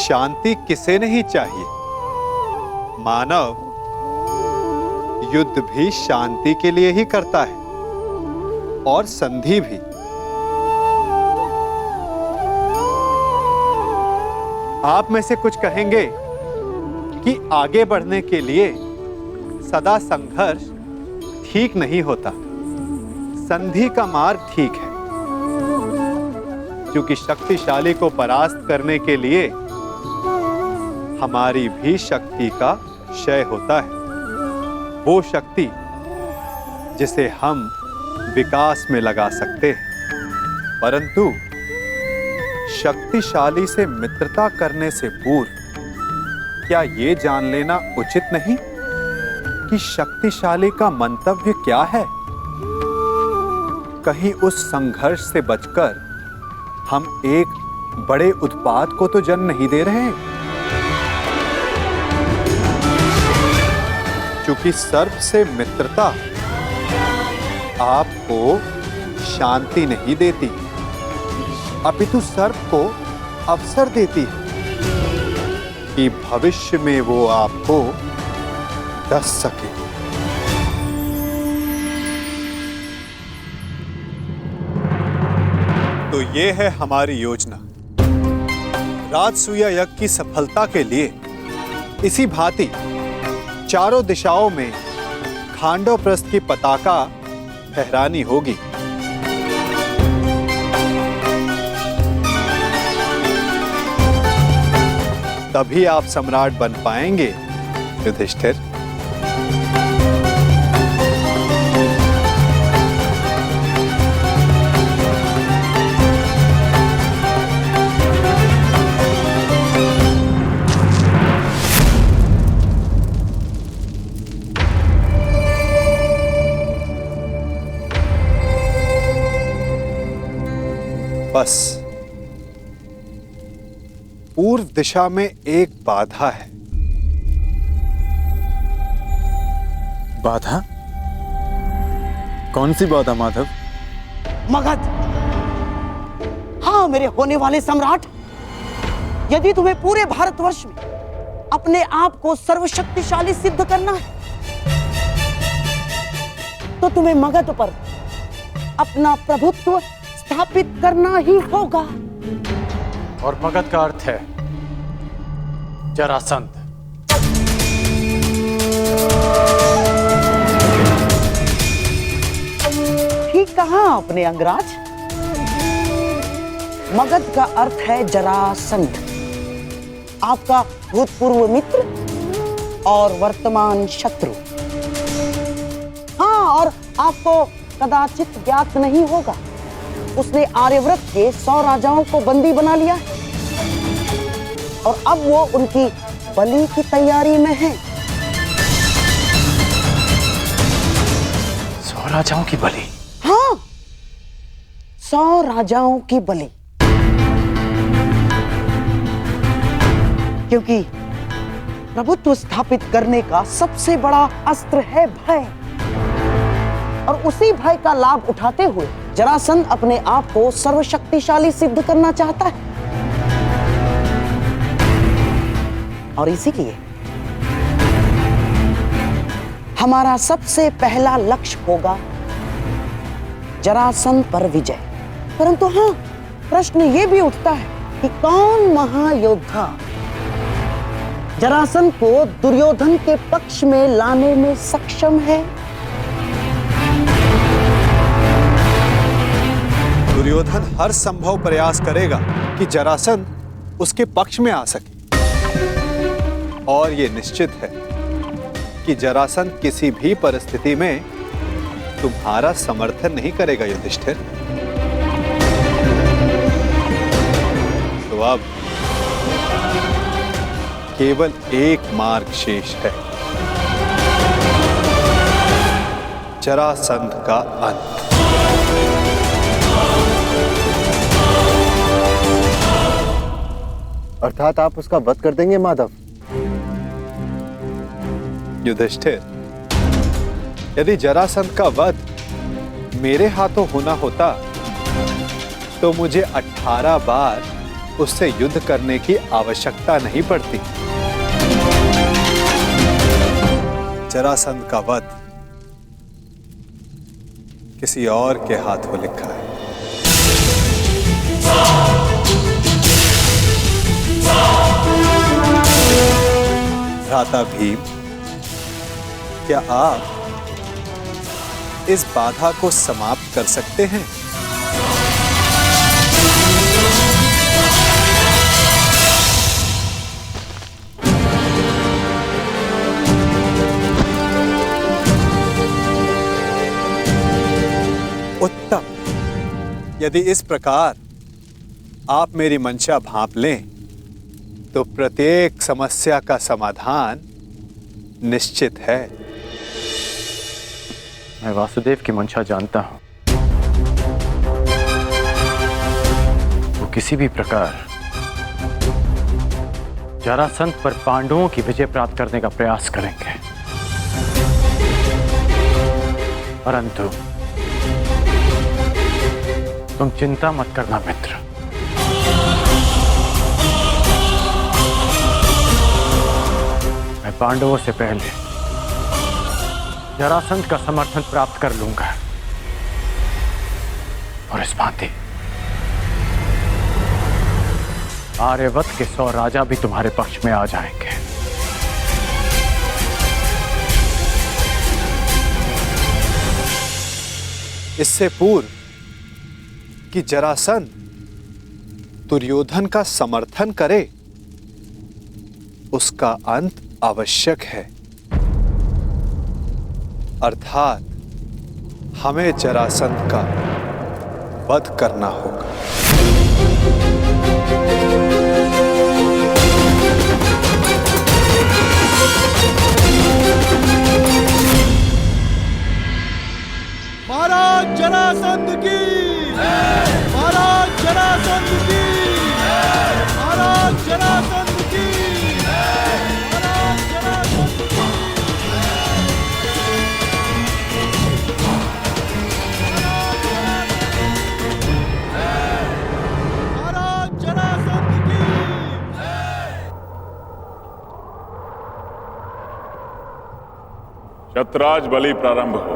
शांति किसे नहीं चाहिए। मानव युद्ध भी शांति के लिए ही करता है और संधि भी। आप में से कुछ कहेंगे कि आगे बढ़ने के लिए सदा संघर्ष ठीक नहीं होता, संधि का मार्ग ठीक है, क्योंकि शक्तिशाली को परास्त करने के लिए हमारी भी शक्ति का क्षय होता है। वो शक्ति जिसे हम विकास में लगा सकते हैं, परंतु शक्तिशाली से मित्रता करने से पूर्व क्या ये जान लेना उचित नहीं कि शक्तिशाली का मंतव्य क्या है? कहीं उस संघर्ष से बचकर हम एक बड़े उत्पात को तो जन्म नहीं दे रहे हैं। क्योंकि सर्प से मित्रता आपको शांति नहीं देती, अपितु सर्प को अवसर देती है कि भविष्य में वो आपको डस सके। तो ये है हमारी योजना। राजसूया यज्ञ की सफलता के लिए इसी भांति चारों दिशाओं में खांडवप्रस्थ की पताका फहरानी होगी। तभी आप सम्राट बन पाएंगे युधिष्ठिर। बस पूर्व दिशा में एक बाधा है। बाधा? कौन सी बाधा माधव? मगध। हाँ मेरे होने वाले सम्राट, यदि तुम्हें पूरे भारतवर्ष में अपने आप को सर्वशक्तिशाली सिद्ध करना है तो तुम्हें मगध पर अपना प्रभुत्व स्थापित करना ही होगा। और मगध का अर्थ है जरासंध। ठीक कहा आपने अंगराज। मगध का अर्थ है जरासंध, आपका भूतपूर्व मित्र और वर्तमान शत्रु। हाँ, और आपको कदाचित ज्ञात नहीं होगा, उसने आर्यव्रत के 100 राजाओं को बंदी बना लिया है और अब वो उनकी बलि की तैयारी में है। 100 राजाओं की बलि? हाँ, 100 राजाओं की बलि। क्योंकि प्रभुत्व स्थापित करने का सबसे बड़ा अस्त्र है भय, और उसी भय का लाभ उठाते हुए जरासंध अपने आप को सर्वशक्तिशाली सिद्ध करना चाहता है। और इसीलिए हमारा सबसे पहला लक्ष्य होगा जरासंध पर विजय। परंतु हाँ, प्रश्न ये भी उठता है कि कौन महायोद्धा जरासंध को दुर्योधन के पक्ष में लाने में सक्षम है? दुर्योधन हर संभव प्रयास करेगा कि जरासंध उसके पक्ष में आ सके, और यह निश्चित है कि जरासंध किसी भी परिस्थिति में तुम्हारा समर्थन नहीं करेगा युधिष्ठिर। तो अब केवल एक मार्ग शेष है, जरासंध का अंत। अर्थात आप उसका वध कर देंगे माधव? युधिष्ठिर, यदि जरासंध का वध मेरे हाथों होना होता तो मुझे 18 बार उससे युद्ध करने की आवश्यकता नहीं पड़ती। जरासंध का वध किसी और के हाथों लिखा है। भ्राता भीम, क्या आप इस बाधा को समाप्त कर सकते हैं? उत्तम। यदि इस प्रकार आप मेरी मंशा भांप लें तो प्रत्येक समस्या का समाधान निश्चित है। मैं वासुदेव की मंशा जानता हूं। वो किसी भी प्रकार जरासंध पर पांडवों की विजय प्राप्त करने का प्रयास करेंगे, परंतु तुम चिंता मत करना मित्र। मैं पांडवों से पहले जरासंध का समर्थन प्राप्त कर लूंगा और इस भांति आर्यवत के 100 राजा भी तुम्हारे पक्ष में आ जाएंगे। इससे पूर्व कि जरासंध दुर्योधन का समर्थन करे, उसका अंत आवश्यक है। अर्थात हमें जरासंध का वध करना होगा। महाराज जरासंध की, महाराज जरासंध की, महाराज जरासंध की, महाराज जरासंध की। महाराज जरासंध की। शतराज बलि प्रारंभ हो।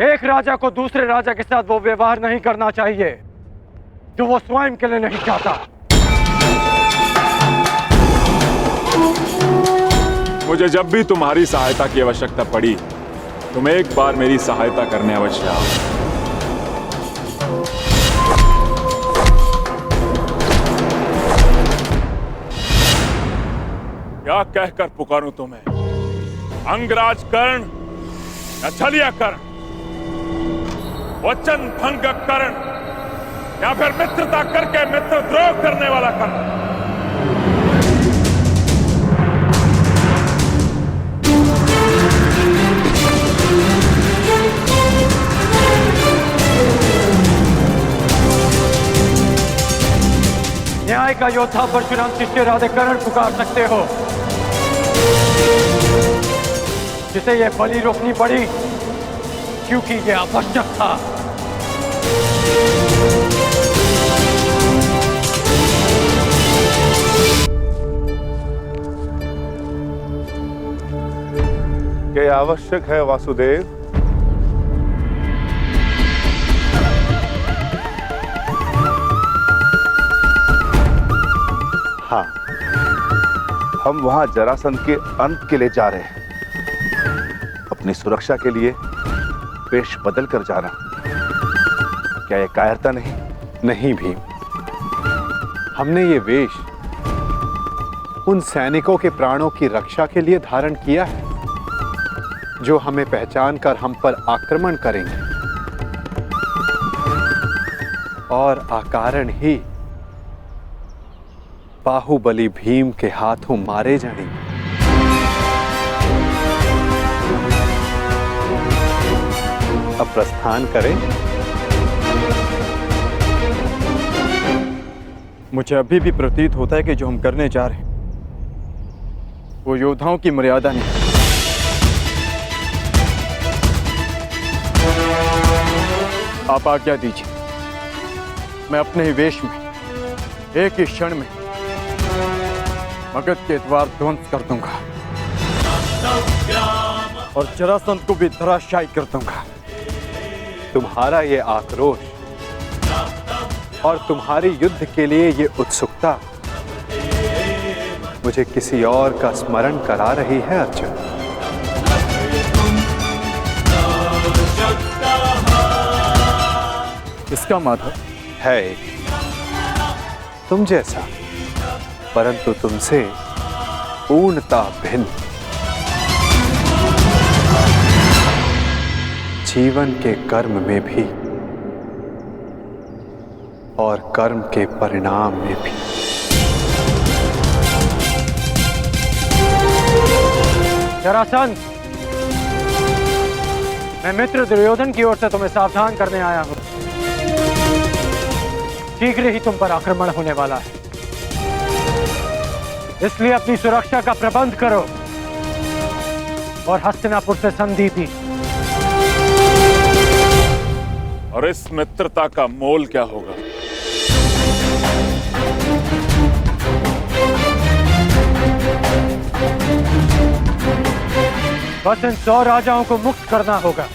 एक राजा को दूसरे राजा के साथ वो व्यवहार नहीं करना चाहिए जो वो स्वयं के लिए नहीं चाहता। मुझे जब भी तुम्हारी सहायता की आवश्यकता पड़ी, तुम एक बार मेरी सहायता करने अवश्य आओ। क्या कहकर पुकारूं तुम्हें? अंगराज कर्ण या छलिया कर्ण? वचन भंग कर्ण या फिर मित्रता करके मित्रद्रोह करने वाला कर्ण। न्याय का योद्धा परशुराम शिष्य राधेकरण पुकार सकते हो, जिसे ये बलि रोकनी पड़ी क्योंकि ये आवश्यक था। क्या आवश्यक है वासुदेव? हाँ, हम वहां जरासंध के अंत के लिए जा रहे हैं। अपनी सुरक्षा के लिए वेश बदल कर जाना, क्या यह कायरता नहीं? नहीं भीम, हमने ये वेश उन सैनिकों के प्राणों की रक्षा के लिए धारण किया है जो हमें पहचान कर हम पर आक्रमण करेंगे और अकारण ही बाहुबली भीम के हाथों मारे जाएंगे। अब प्रस्थान करें। मुझे अभी भी प्रतीत होता है कि जो हम करने जा रहे हैं वो योद्धाओं की मर्यादा नहीं। आप आज्ञा दीजिए, मैं अपने ही वेश में एक ही क्षण में मगध के द्वार ध्वंस कर दूंगा और जरासंध को भी धराशायी कर दूंगा। तुम्हारा ये आक्रोश और तुम्हारी युद्ध के लिए ये उत्सुकता मुझे किसी और का स्मरण करा रही है अर्जुन। इसका माधव है एक तुम जैसा, परंतु तुमसे पूर्णता भिन्न। जीवन के कर्म में भी और कर्म के परिणाम में भी। जरासंध, मैं मित्र दुर्योधन की ओर से तुम्हें सावधान करने आया हूं। शीघ्र ही तुम पर आक्रमण होने वाला है, इसलिए अपनी सुरक्षा का प्रबंध करो और हस्तिनापुर से संधि भी। और इस मित्रता का मोल क्या होगा? बस इन 100 राजाओं को मुक्त करना होगा।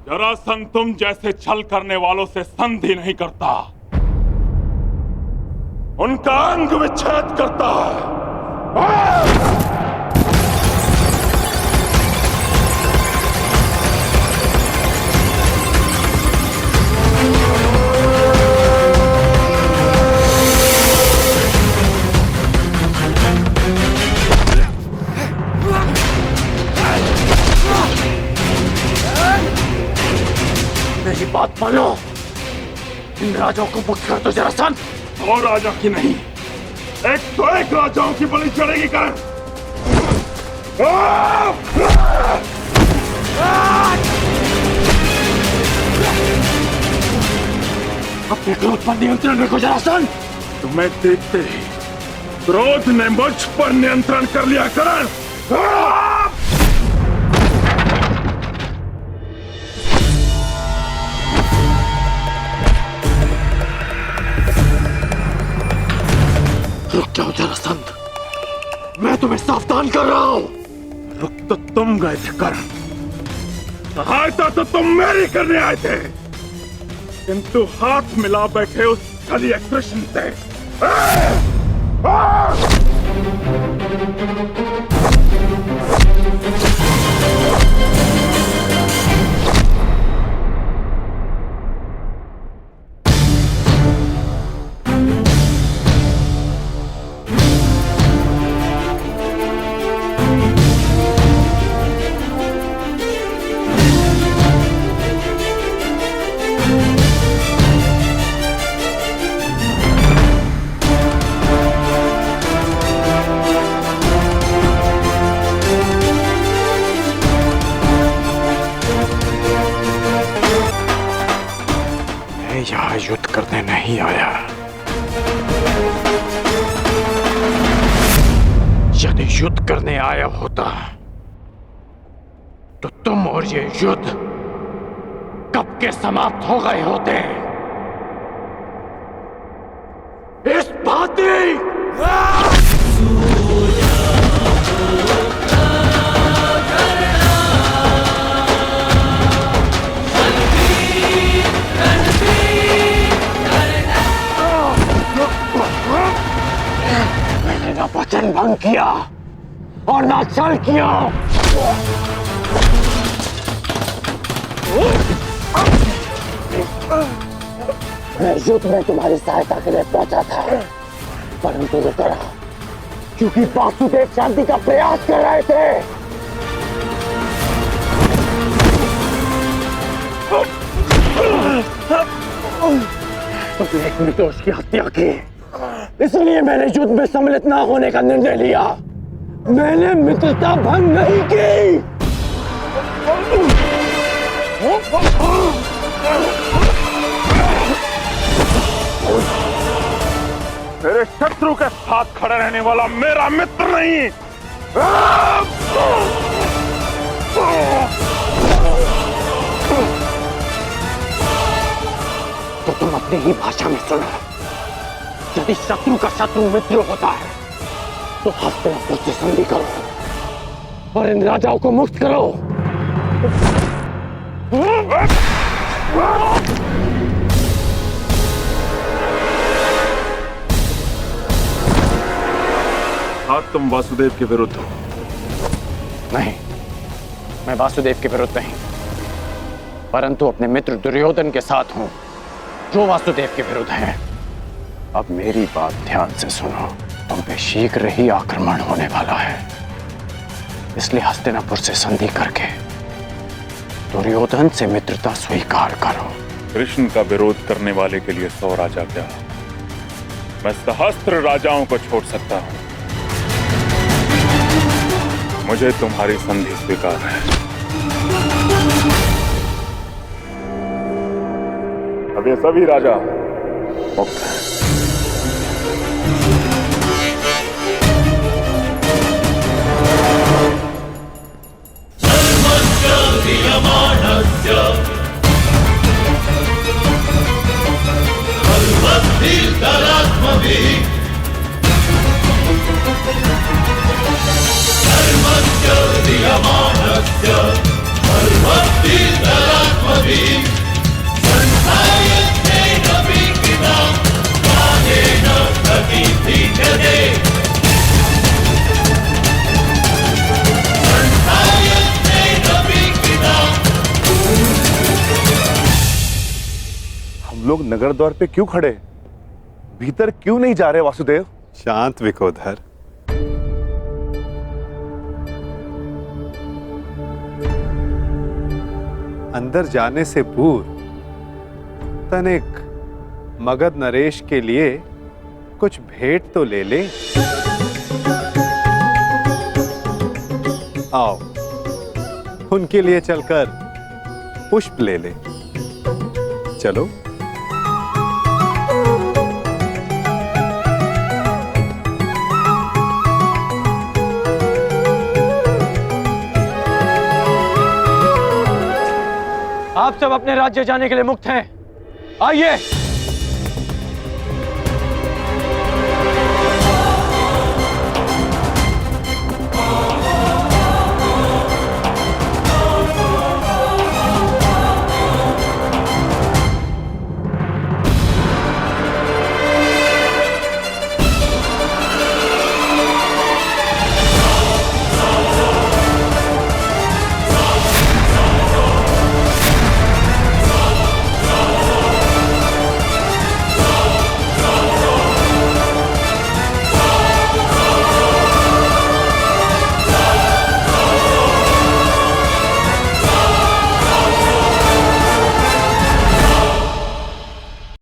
जरासंध तुम जैसे छल करने वालों से संधि नहीं करता, उनका अंग विच्छेद करता है। मेरी बात मानो, इन राजाओं को मुक्त कर दो जरासंध। और राजा की नहीं, एक तो एक राजाओं की बलि चढ़ेगी कर्ण। अपने क्रोध पर नियंत्रण रखो जरासंध। तुम्हें देखते ही क्रोध ने मुझ पर नियंत्रण कर लिया कर्ण। रुक जाओ जरासंध, मैं तुम्हें सावधान कर रहा हूं। रुक तो तुम गए थे कर्ण, सहायता तो तुम मेरी करने आए थे। किंतु हाथ मिला बैठे उस कलिया कृष्ण से। यहाँ युद्ध करने नहीं आया। यदि युद्ध करने आया होता तो तुम और ये युद्ध कब के समाप्त हो गए होते। इस भांति ना वचन भंग किया और ना छल किया। मैं युद्ध में तुम्हारी सहायता के लिए पहुंचा था, परंतु रुका रहा क्योंकि वासुदेव शांति का प्रयास कर रहे थे। तुमने एक निर्दोष की हत्या की, इसलिए मैंने युद्ध में सम्मिलित ना होने का निर्णय लिया। मैंने मित्रता भंग नहीं की। मेरे शत्रु के साथ खड़े रहने वाला मेरा मित्र नहीं। तो तुम अपनी ही भाषा में सुनो। यदि शत्रु का शत्रु मित्र होता है तो हस्तिनापुर से संधि करो और इन राजाओं को मुक्त करो। आज तुम वासुदेव के विरुद्ध हो। नहीं, मैं वासुदेव के विरुद्ध नहीं, परंतु अपने मित्र दुर्योधन के साथ हूं, जो वासुदेव के विरुद्ध है। अब मेरी बात ध्यान से सुनो। तुम पे शीघ्र ही आक्रमण होने वाला है, इसलिए हस्तिनापुर से संधि करके दुर्योधन से मित्रता स्वीकार करो। कृष्ण का विरोध करने वाले के लिए 100 राजा क्या, मैं सहस्त्र राजाओं को छोड़ सकता हूं। मुझे तुम्हारी संधि स्वीकार है। अब ये सभी राजा मुक्त हैं। हम लोग नगर द्वार पे क्यों खड़े, भीतर क्यों नहीं जा रहे वासुदेव? शांत विकोधर। अंदर जाने से पूर्व तनिक मगध नरेश के लिए कुछ भेंट तो ले ले। आओ, उनके लिए चलकर पुष्प ले ले। चलो। आप सब अपने राज्य जाने के लिए मुक्त हैं। आइए।